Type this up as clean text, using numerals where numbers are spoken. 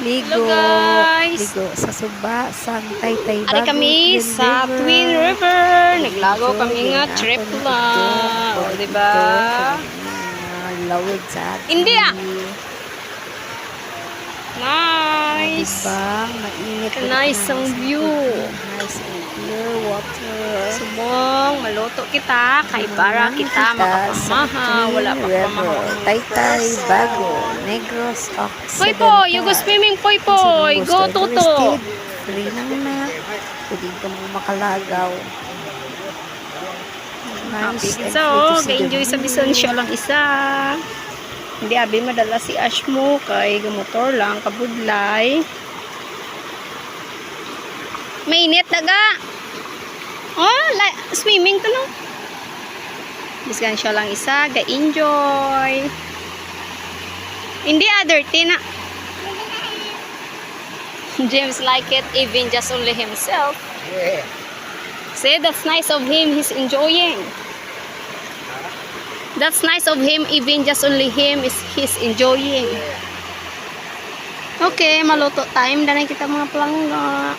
Ligo. Hello guys. Ligo sa suba sang Taytay Ari Bago. kami Twin sa River. Twin River. Naglagaw kami nga Ligo, trip ako lang. O, nagdugtong, diba? Lawid sa atin. Hindi ah. Nice. Diba? Mainit. Nice ang view. Nice and clear water. Subong, maluto kita. Kay para kita makapamaha. Wala pa pamaha. Taytay Bago. Negros Occidental. Poy po, you go swimming poy poy. Go tuto. Free lang na. Pwede ka mo makalagaw. Happy Nice and isa free to oh. see the Ga-enjoy sa view. bison siya lang isa. Hindi abi madala si Ash mo kay gumotor lang kabudlay. Mainit daga. Oh, swimming to no. Bisgan siya lang isa, ga-enjoy. Hindi dirty na. James like it even just only himself. Yeah. Say that's nice of him, he's enjoying. That's nice of him, even just only him is he's enjoying. Okay, maluto time. Danay kita mga palangga.